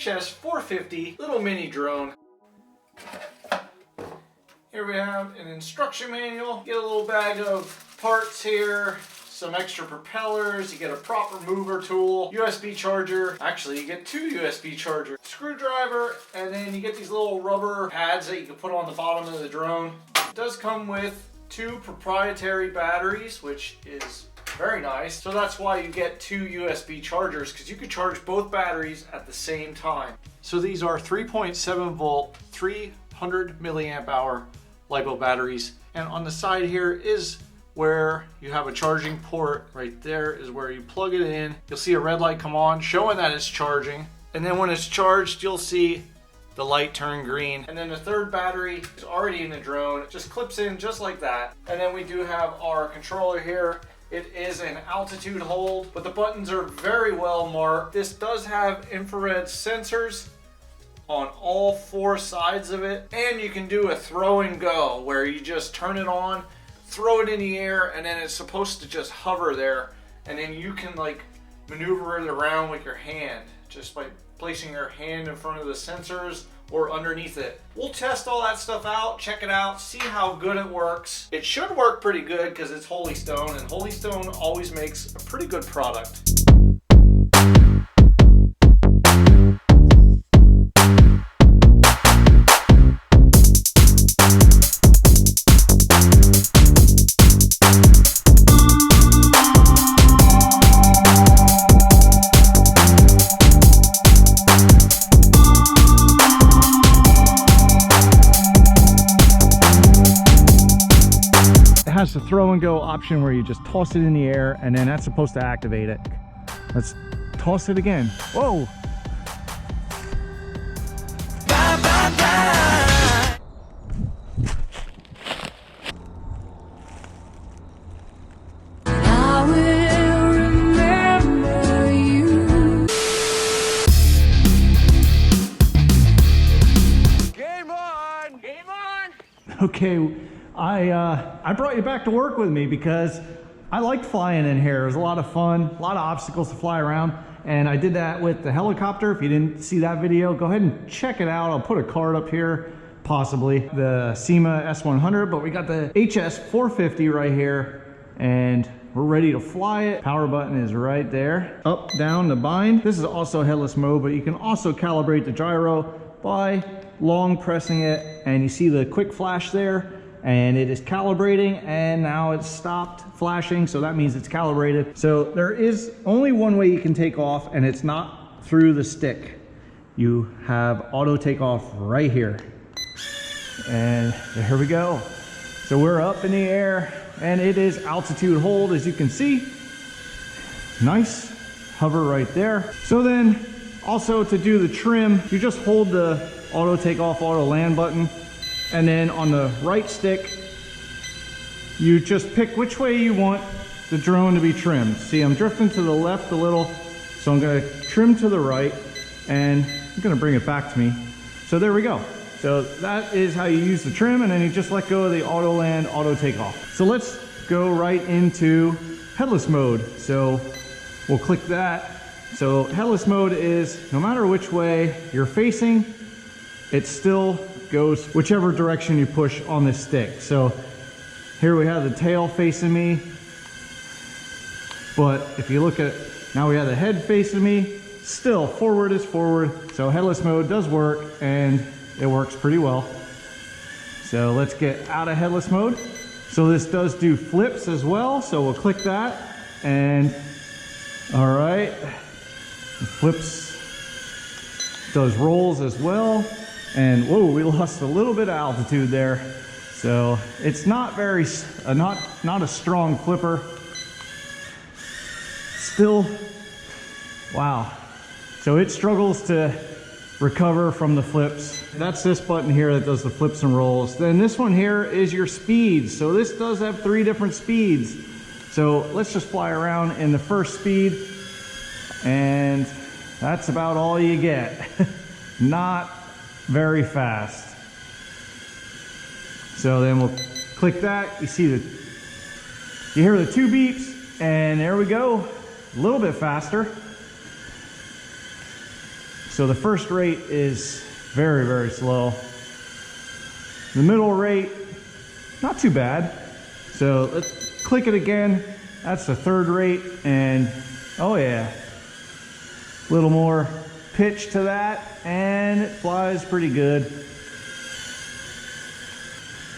HS450 little mini drone. Here we have an instruction manual. Get a little bag of parts here, some extra propellers, you get a proper mover tool, USB charger. Actually, you get 2 USB chargers, screwdriver, and then you get these little rubber pads that you can put on the bottom of the drone. It does come with 2 proprietary batteries, which is very nice. So that's why you get 2 USB chargers, because you can charge both batteries at the same time. So these are 3.7 volt, 300 milliamp hour LiPo batteries. And on the side here is where you have a charging port. Right there is where you plug it in. You'll see a red light come on showing that it's charging. And then when it's charged, you'll see the light turn green. And then the third battery is already in the drone. It just clips in just like that. And then we do have our controller here. It is an altitude hold, but the buttons are very well marked. This does have infrared sensors on all 4 sides of it. And you can do a throw and go where you just turn it on, throw it in the air, and then it's supposed to just hover there. And then you can like maneuver it around with your hand just by placing your hand in front of the sensors or underneath it. We'll test all that stuff out, check it out, see how good it works. It should work pretty good because it's HolyStone, and HolyStone always makes a pretty good product. Has the throw and go option where you just toss it in the air, and then that's supposed to activate it. Let's toss it again. Whoa! I will remember you. Game on! Game on! Okay. I brought you back to work with me because I liked flying in here. It was a lot of fun, a lot of obstacles to fly around, and I did that with the helicopter. If you didn't see that video, go ahead and check it out. I'll put a card up here, possibly, the SEMA S100, but we got the HS450 right here, and we're ready to fly it. Power button is right there. Up, down, the bind. This is also headless mode, but you can also calibrate the gyro by long pressing it, and you see the quick flash there. And it is calibrating, and now it's stopped flashing, so that means it's calibrated. So there is only one way you can take off, and it's not through the stick. You have auto takeoff right here. And here we go. So we're up in the air, and it is altitude hold, as you can see. Nice, hover right there. So then, also to do the trim, you just hold the auto takeoff, auto land button, and then on the right stick, you just pick which way you want the drone to be trimmed. See, I'm drifting to the left a little, so I'm gonna trim to the right, and I'm gonna bring it back to me. So there we go. So that is how you use the trim, and then you just let go of the auto land, auto takeoff. So let's go right into headless mode. So we'll click that. So headless mode is no matter which way you're facing, it still goes whichever direction you push on this stick. So here we have the tail facing me, but if you look at, now we have the head facing me, still forward is forward. So headless mode does work, and it works pretty well. So let's get out of headless mode. So this does do flips as well, so we'll click that, and all right, flips, does rolls as well. And whoa, we lost a little bit of altitude there. So it's not very, not a strong flipper. Still, wow. So it struggles to recover from the flips. That's this button here that does the flips and rolls. Then this one here is your speeds. So this does have 3 different speeds. So let's just fly around in the first speed, and that's about all you get. Not very fast. So then we'll click that. You see you hear the 2 beeps, and there we go. A little bit faster. So the first rate is very, very slow. The middle rate, not too bad. So let's click it again. That's the third rate, and oh yeah, a little more pitch to that, and it flies pretty good.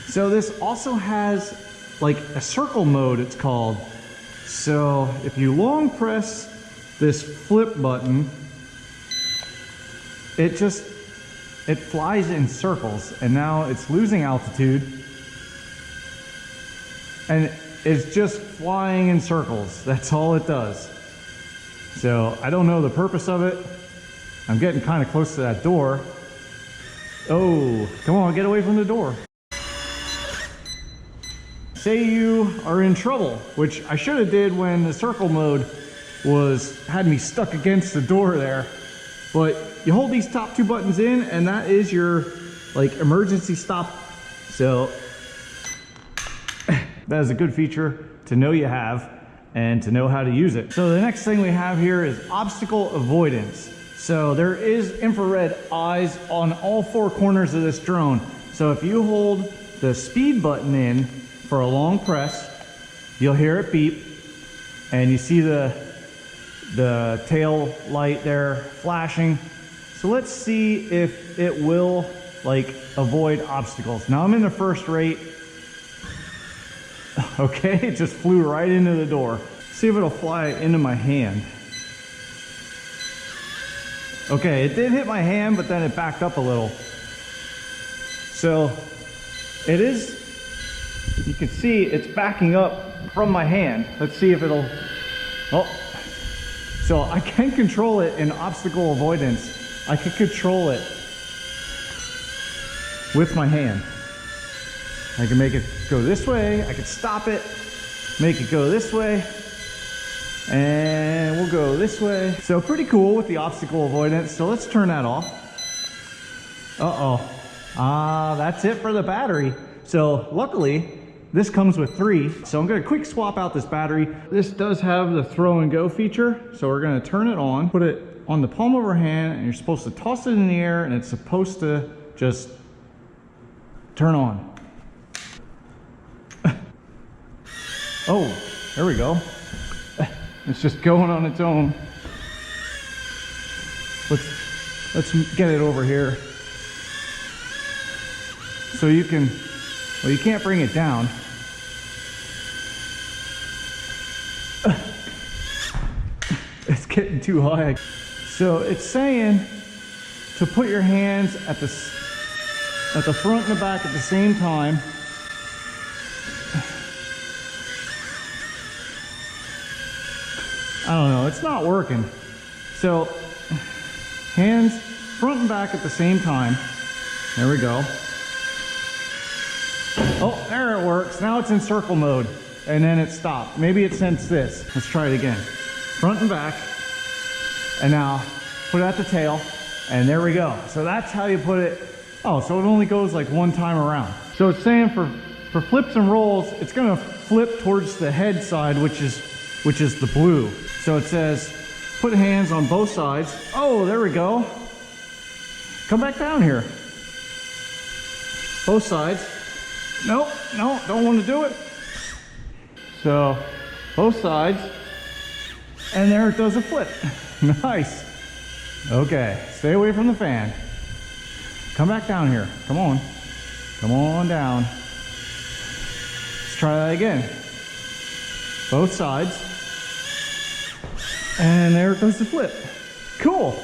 So this also has like a circle mode, it's called. So if you long press this flip button, it flies in circles, and now it's losing altitude and it's just flying in circles. That's all it does. So I don't know the purpose of it. I'm getting kind of close to that door. Oh, come on, get away from the door. Say you are in trouble, which I should have did when the circle mode had me stuck against the door there. But you hold these top two buttons in, and that is your like emergency stop. So that is a good feature to know you have and to know how to use it. So the next thing we have here is obstacle avoidance. So there is infrared eyes on all four corners of this drone. So if you hold the speed button in for a long press, you'll hear it beep, and you see the tail light there flashing. So let's see if it will like avoid obstacles. Now I'm in the first rate. Okay, it just flew right into the door. See if it'll fly into my hand. Okay, it did hit my hand, but then it backed up a little. So it is, you can see it's backing up from my hand. Let's see if it'll, oh. So I can control it in obstacle avoidance. I can control it with my hand. I can make it go this way. I can stop it, make it go this way, and we'll go this way. So pretty cool with the obstacle avoidance. So let's turn that off. Uh-oh. That's it for the battery. So luckily, this comes with 3. So I'm gonna quick swap out this battery. This does have the throw and go feature. So we're gonna turn it on, put it on the palm of our hand, and you're supposed to toss it in the air, and it's supposed to just turn on. Oh, there we go. It's just going on its own. Let's get it over here. So you can, well, you can't bring it down. It's getting too high. So it's saying to put your hands at the front and the back at the same time. I don't know, it's not working. So hands front and back at the same time. There we go. Oh, there it works. Now it's in circle mode, and then it stopped. Maybe it sensed this. Let's try it again. Front and back, and now put it at the tail, and there we go. So that's how you put it. Oh, so it only goes like one time around. So it's saying for flips and rolls, it's gonna flip towards the head side, which is the blue. So it says, put hands on both sides. Oh, there we go. Come back down here. Both sides. Nope, no, don't want to do it. So, both sides. And there it does a flip. Nice. Okay, stay away from the fan. Come back down here. Come on. Come on down. Let's try that again. Both sides. And there it goes the flip. Cool.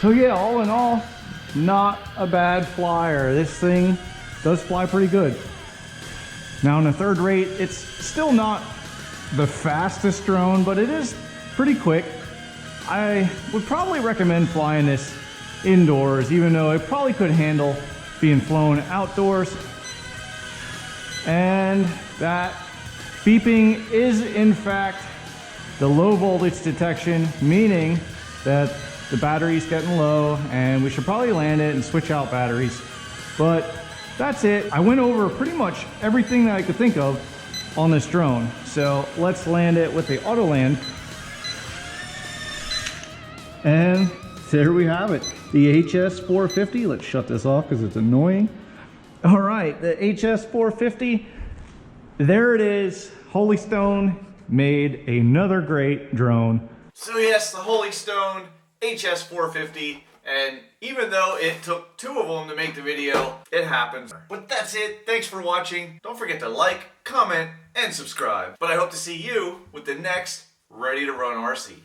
So yeah, all in all, not a bad flyer. This thing does fly pretty good. Now in the third rate, it's still not the fastest drone, but it is pretty quick. I would probably recommend flying this indoors, even though it probably could handle being flown outdoors. And that beeping is in fact the low voltage detection, meaning that the battery's getting low and we should probably land it and switch out batteries. But that's it. I went over pretty much everything that I could think of on this drone. So let's land it with the auto land. And there we have it, the HS450. Let's shut this off because it's annoying. All right, the HS450, there it is. HolyStone made another great drone. So yes, the HolyStone HS450, and even though it took 2 of them to make the video, it happens. But that's it. Thanks for watching. Don't forget to like, comment, and subscribe. But I hope to see you with the next Ready to Run RC.